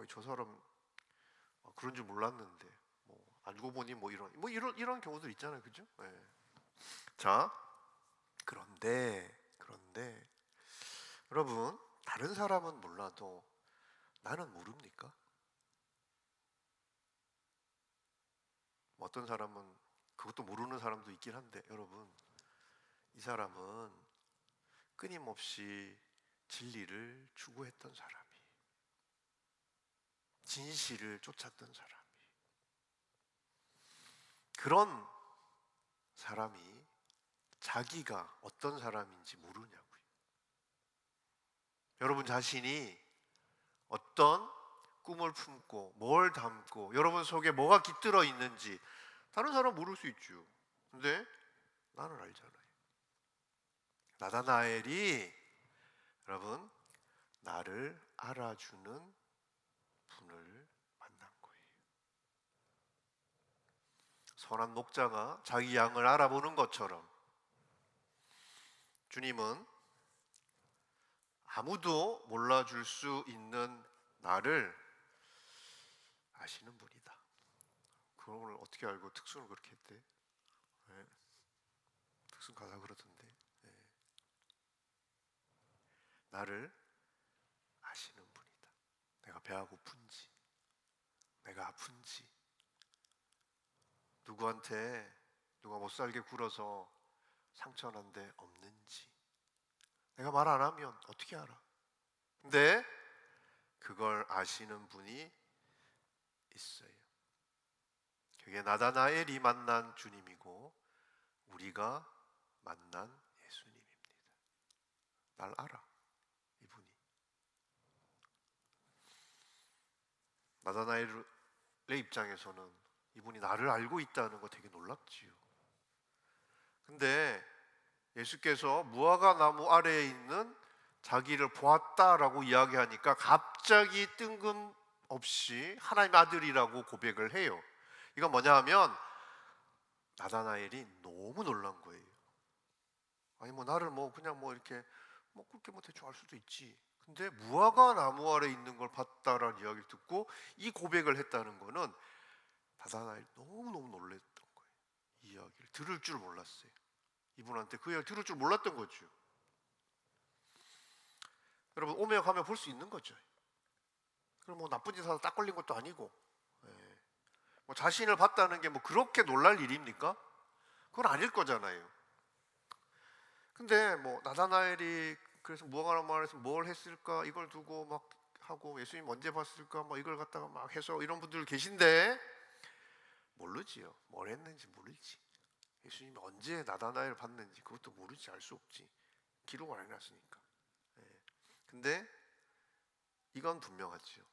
저 사람 그런 줄 몰랐는데 알고 보니 이런 경우들 있잖아요, 그죠? 네. 자, 그런데 여러분, 다른 사람은 몰라도 나는 모릅니까? 어떤 사람은 그것도 모르는 사람도 있긴 한데, 여러분, 이 사람은 끊임없이 진리를 추구했던 사람이, 진실을 쫓았던 사람이, 그런 사람이 자기가 어떤 사람인지 모르냐고요. 여러분 자신이 어떤 꿈을 품고 뭘 담고 여러분 속에 뭐가 깃들어 있는지 다른 사람 모를 수 있죠. 근데 나는 알잖아요. 나다나엘이 여러분 나를 알아주는 분을 만난 거예요. 선한 목자가 자기 양을 알아보는 것처럼 주님은 아무도 몰라줄 수 있는 나를 아시는 분이다. 그걸 어떻게 알고 특순을 그렇게 했대? 네. 특순 가사 그러던데. 네. 나를 아시는 분이다. 내가 배가 고픈지, 내가 아픈지, 누구한테 누가 못 살게 굴어서 상처난 데 없는지 내가 말 안 하면 어떻게 알아? 근데 그걸 아시는 분이 있어요. 그게 나다나엘이 만난 주님이고 우리가 만난 예수님입니다. 날 알아, 이분이. 나다나엘의 입장에서는 이분이 나를 알고 있다는 거 되게 놀랍지요. 근데 예수께서 무화과 나무 아래에 있는 자기를 보았다라고 이야기하니까 갑자기 뜬금없이 하나님의 아들이라고 고백을 해요. 이건 뭐냐 하면 나다나엘이 너무 놀란 거예요. 아니 뭐 나를 뭐 그냥 뭐 이렇게 뭐 그렇게 뭐 대충 알 수도 있지. 근데 무화과 나무 아래 있는 걸 봤다라는 이야기를 듣고 이 고백을 했다는 거는 나다나엘이 너무너무 놀랬던 거예요. 이 이야기를 들을 줄 몰랐어요. 이분한테 그 이야기를 들을 줄 몰랐던 거죠. 여러분 오며 가며 볼 수 있는 거죠. 그럼 뭐 나쁜 짓 하다 딱 걸린 것도 아니고, 예. 뭐 자신을 봤다는 게 뭐 그렇게 놀랄 일입니까? 그건 아닐 거잖아요. 근데 뭐 나다나엘이 그래서 무화과 나무 아래서 뭘 했을까 이걸 두고 막 하고 예수님 언제 봤을까 막 이걸 갖다가 막 해서 이런 분들 계신데 모르지요. 뭘 했는지 모르지. 예수님이 언제 나다나엘을 봤는지 그것도 모르지, 알 수 없지. 기록을 안 해놨으니까. 예. 근데 이건 분명하지요.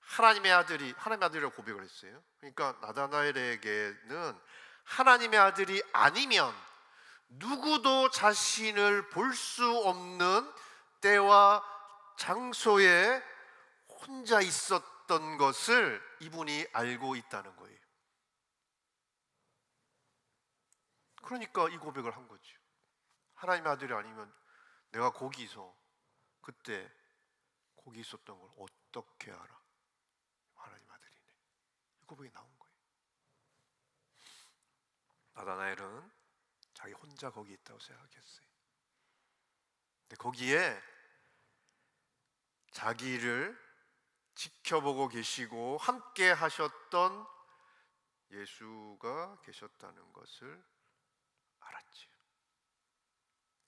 하나님의 아들이라고 고백을 했어요. 그러니까 나다나엘에게는 하나님의 아들이 아니면 누구도 자신을 볼 수 없는 때와 장소에 혼자 있었던 것을 이분이 알고 있다는 거예요. 그러니까 이 고백을 한 거죠. 하나님의 아들이 아니면 내가 거기서 그때 거기 있었던 걸 어떻게 알아? 하나님 아들이네. 이 고백이 나온 거예요. 나다나엘은 자기 혼자 거기 있다고 생각했어요. 근데 거기에 자기를 지켜보고 계시고 함께 하셨던 예수가 계셨다는 것을 알았지요.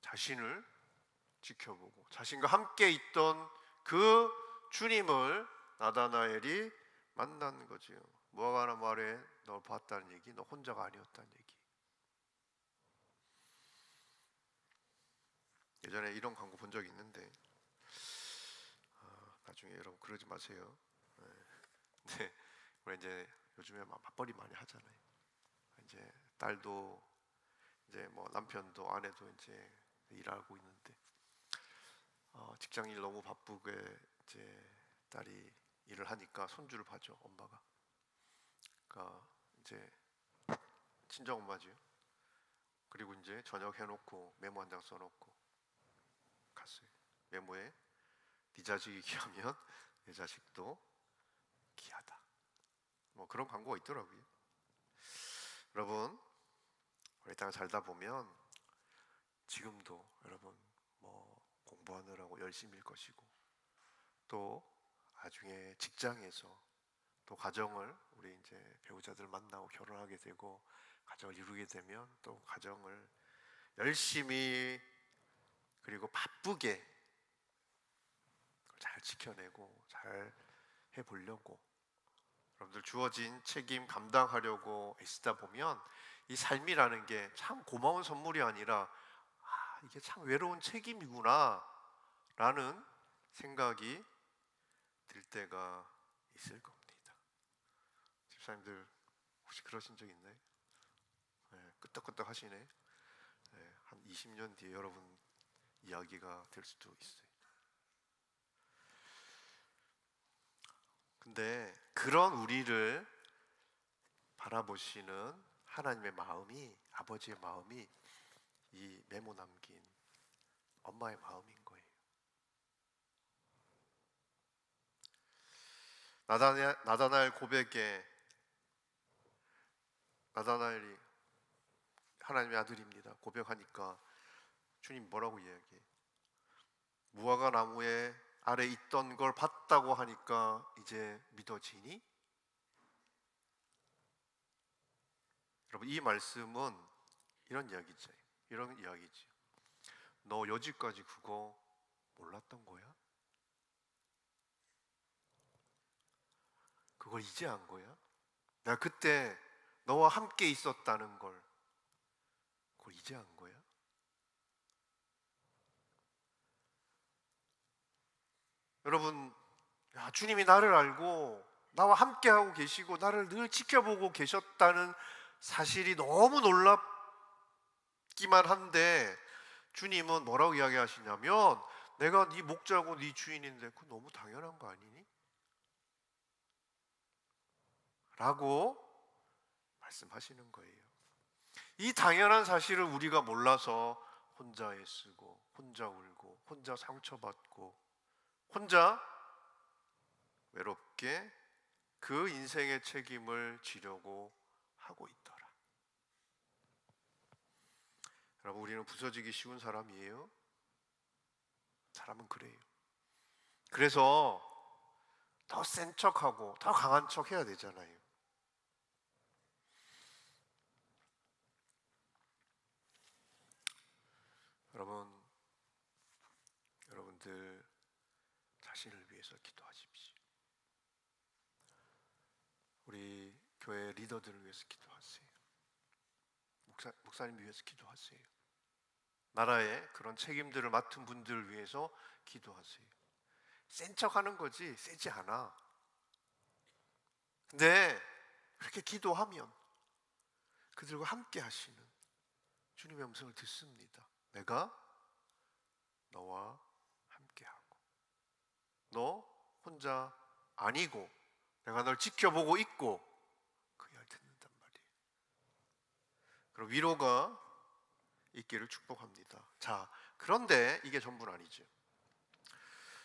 자신을 지켜보고 자신과 함께 있던 그 주님을 나다나엘이 만난 거지요. 무화과 나무 아래 너 봤다는 얘기, 너 혼자가 아니었다는 얘기. 예전에 이런 광고 본 적이 있는데 나중에 여러분 그러지 마세요. 네, 우리 이제 요즘에 막 맞벌이 많이 하잖아요. 이제 딸도 이제 뭐 남편도 아내도 이제 일하고 있는데 직장일 너무 바쁘게 이제 딸이 일을 하니까 손주를 봐줘 엄마가. 그러니까 이제 친정 엄마지요. 그리고 이제 저녁 해놓고 메모 한 장 써놓고 갔어요. 메모에 네 자식이 귀하면 내 자식도 귀하다. 뭐 그런 광고가 있더라고요. 여러분 우리 땅 살다 보면 지금도 여러분 뭐 공부하느라고 열심히 일 것이고 또 나중에 직장에서 또 가정을 우리 이제 배우자들 만나고 결혼하게 되고 가정을 이루게 되면 또 가정을 열심히 그리고 바쁘게 잘 지켜내고 잘 해보려고 여러분들 주어진 책임 감당하려고 애쓰다 보면 이 삶이라는 게 참 고마운 선물이 아니라 이게 참 외로운 책임이구나 라는 생각이 들 때가 있을 겁니다. 집사님들 혹시 그러신 적 있나요? 네, 끄떡끄떡 하시네. 네, 한 20년 뒤에 여러분 이야기가 될 수도 있어요. 근데 그런 우리를 바라보시는 하나님의 마음이, 아버지의 마음이 이 메모 남긴 엄마의 마음인 거예요. 나다나엘 고백에 나다나엘이 하나님의 아들입니다 고백하니까 주님 뭐라고 이야기해? 무화과 나무에 아래 있던 걸 봤다고 하니까 이제 믿어지니? 여러분 이 말씀은 이런 이야기죠. 이런 이야기죠. 너 여지까지 그거 몰랐던 거야? 그걸 이제 안 거야? 내가 그때 너와 함께 있었다는 걸 그걸 이제 안 거야? 여러분, 주님이 나를 알고 나와 함께하고 계시고 나를 늘 지켜보고 계셨다는 사실이 너무 놀랍기만 한데 주님은 뭐라고 이야기하시냐면 내가 네 목자고 네 주인인데 그건 너무 당연한 거 아니니? 라고 말씀하시는 거예요. 이 당연한 사실을 우리가 몰라서 혼자 애쓰고 혼자 울고 혼자 상처받고 혼자 외롭게 그 인생의 책임을 지려고 하고 있더라. 여러분 우리는 부서지기 쉬운 사람이에요. 사람은 그래요. 그래서 더 센 척하고 더 강한 척 해야 되잖아요. 여러분들 자신을 위해서 기도하십시오. 우리 교회 리더들을 위해서 기도하세요. 목사님 위해서 기도하세요. 나라의 그런 책임들을 맡은 분들을 위해서 기도하세요. 센 척하는 거지 세지 않아. 근데 그렇게 기도하면 그들과 함께 하시는 주님의 음성을 듣습니다. 내가 너와 함께하고 너 혼자 아니고 내가 널 지켜보고 있고 그 말 듣는단 말이에요. 그럼 위로가 있기를 축복합니다. 자, 그런데 이게 전부는 아니죠.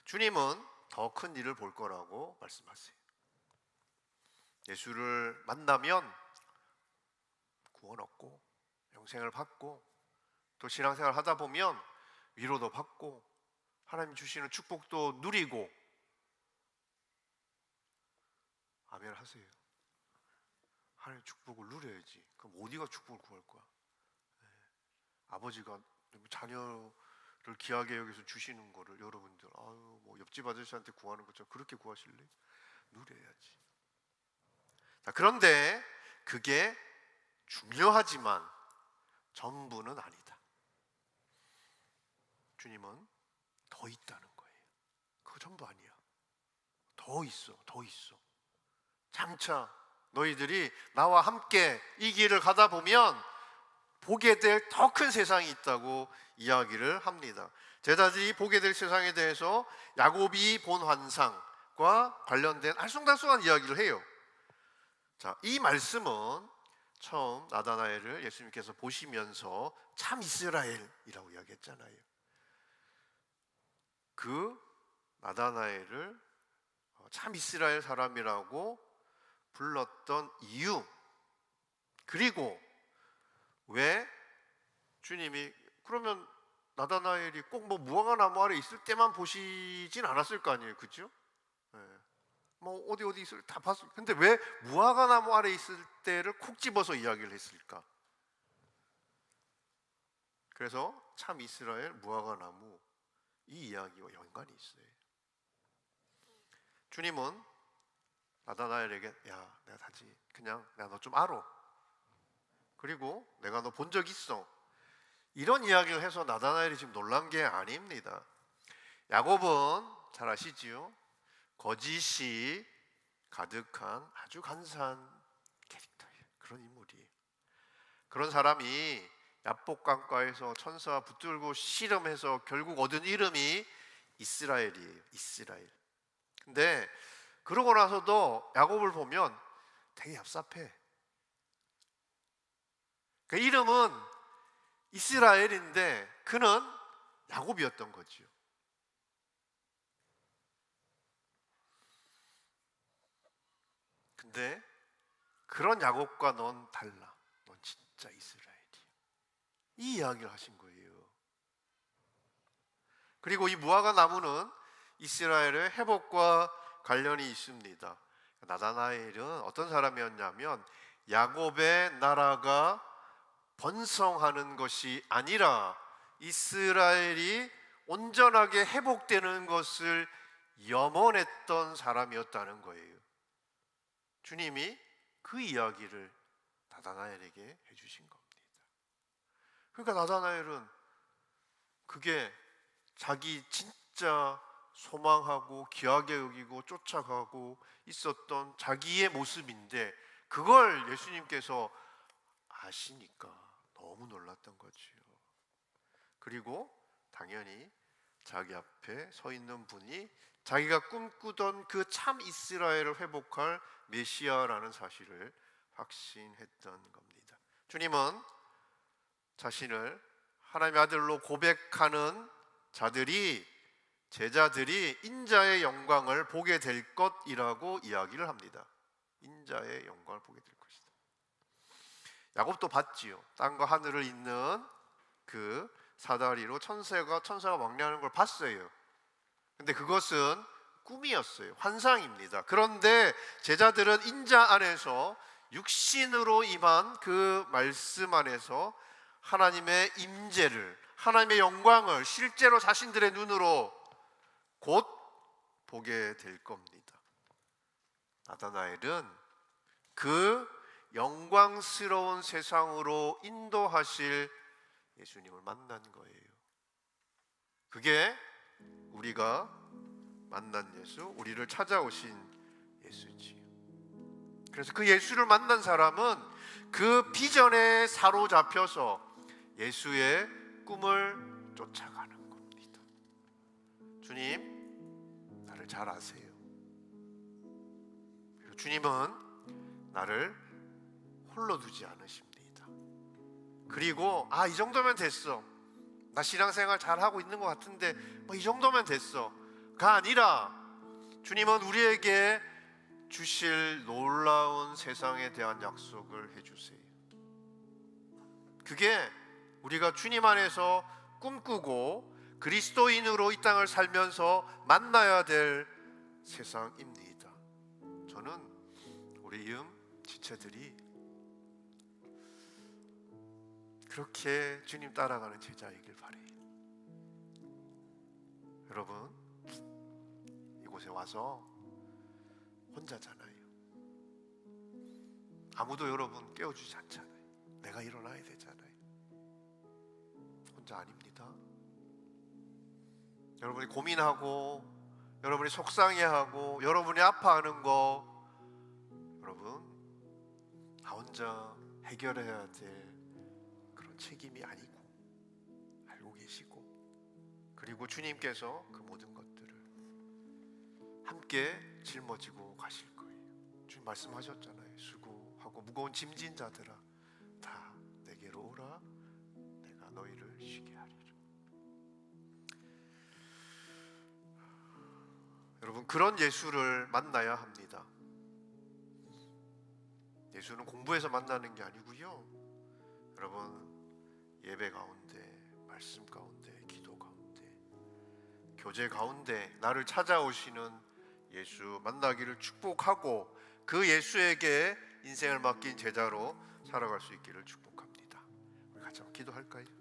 주님은 더 큰 일을 볼 거라고 말씀하세요. 예수를 만나면 구원 얻고 영생을 받고 또 신앙생활 하다 보면 위로도 받고 하나님 주시는 축복도 누리고. 아멘 하세요. 하나님 축복을 누려야지. 그럼 어디가 축복을 구할 거야? 아버지가 자녀를 귀하게 여기서 주시는 거를 여러분들 뭐 옆집 아저씨한테 구하는 것처럼 그렇게 구하실래? 누려야지. 자, 그런데 그게 중요하지만 전부는 아니다. 주님은 더 있다는 거예요. 그거 전부 아니야. 더 있어, 더 있어. 장차 너희들이 나와 함께 이 길을 가다 보면 보게 될 더 큰 세상이 있다고 이야기를 합니다. 제자들이 보게 될 세상에 대해서 야곱이 본 환상과 관련된 알쏭달쏭한 이야기를 해요. 자, 이 말씀은 처음 나다나엘을 예수님께서 보시면서 참 이스라엘이라고 이야기했잖아요. 그 나다나엘을 참 이스라엘 사람이라고 불렀던 이유, 그리고 왜 주님이 그러면 나다나엘이 꼭 뭐 무화과 나무 아래 있을 때만 보시진 않았을 거 아니에요, 그죠? 네. 뭐 어디 있을 다 봤어. 근데 왜 무화과 나무 아래 있을 때를 콕 집어서 이야기를 했을까? 그래서 참 이스라엘 무화과 나무 이 이야기와 연관이 있어요. 주님은 나다나엘에게 야, 내가 다지 그냥 내가 너 좀 알아. 그리고 내가 너 본 적 있어. 이런 이야기를 해서 나다나엘이 지금 놀란 게 아닙니다. 야곱은 잘 아시지요? 거짓이 가득한 아주 간사한 캐릭터예요. 그런 인물이에요. 그런 사람이 야복강가에서 천사와 붙들고 씨름해서 결국 얻은 이름이 이스라엘이에요. 이스라엘. 근데 그러고 나서도 야곱을 보면 되게 얍삽해. 그 이름은 이스라엘인데 그는 야곱이었던 거지요. 근데 그런 야곱과 넌 달라. 넌 진짜 이스라엘이야. 이 이야기를 하신 거예요. 그리고 이 무화과 나무는 이스라엘의 회복과 관련이 있습니다. 나다나엘은 어떤 사람이었냐면 야곱의 나라가 번성하는 것이 아니라 이스라엘이 온전하게 회복되는 것을 염원했던 사람이었다는 거예요. 주님이 그 이야기를 나다나엘에게 해주신 겁니다. 그러니까 나다나엘은 그게 자기 진짜 소망하고 귀하게 여기고 쫓아가고 있었던 자기의 모습인데 그걸 예수님께서 아시니까 너무 놀랐던 거지요. 그리고 당연히 자기 앞에 서 있는 분이 자기가 꿈꾸던 그 참 이스라엘을 회복할 메시아라는 사실을 확신했던 겁니다. 주님은 자신을 하나님의 아들로 고백하는 제자들이 인자의 영광을 보게 될 것이라고 이야기를 합니다. 인자의 영광을 보게 될 것이다. 야곱도 봤지요. 땅과 하늘을 잇는 그 사다리로 천사가 왕래하는 걸 봤어요. 근데 그것은 꿈이었어요. 환상입니다. 그런데 제자들은 인자 안에서 육신으로 임한 그 말씀 안에서 하나님의 임재를, 하나님의 영광을 실제로 자신들의 눈으로 곧 보게 될 겁니다. 나다나엘은 그 영광스러운 세상으로 인도하실 예수님을 만난 거예요. 그게 우리가 만난 예수, 우리를 찾아오신 예수지요. 그래서 그 예수를 만난 사람은 그 비전에 사로잡혀서 예수의 꿈을 쫓아가는 겁니다. 주님, 나를 잘 아세요. 그리고 주님은 나를 홀로 두지 않으십니다. 그리고 이 정도면 됐어. 나 신앙생활 잘하고 있는 것 같은데 뭐 이 정도면 됐어가 아니라 주님은 우리에게 주실 놀라운 세상에 대한 약속을 해주세요. 그게 우리가 주님 안에서 꿈꾸고 그리스도인으로 이 땅을 살면서 만나야 될 세상입니다. 저는 우리 지체들이 그렇게 주님 따라가는 제자이길 바래요. 여러분, 이곳에 와서 혼자잖아요. 아무도 여러분 깨워주지 않잖아요. 내가 일어나야 되잖아요. 혼자 아닙니다. 여러분이 고민하고 여러분이 속상해하고 여러분이 아파하는 거 여러분 나 혼자 해결해야 될 그런 책임이 아니고 알고 계시고, 그리고 주님께서 그 모든 것들을 함께 짊어지고 가실 거예요. 주님 말씀하셨잖아요. 수고하고 무거운 짐진 자들아 다 내게로 오라. 내가 너희를 쉬게 하리라. 여러분, 그런 예수를 만나야 합니다. 예수는 공부해서 만나는 게 아니고요. 여러분, 예배 가운데, 말씀 가운데, 기도 가운데, 교제 가운데 나를 찾아오시는 예수 만나기를 축복하고 그 예수에게 인생을 맡긴 제자로 살아갈 수 있기를 축복합니다. 우리 같이 한번 기도할까요?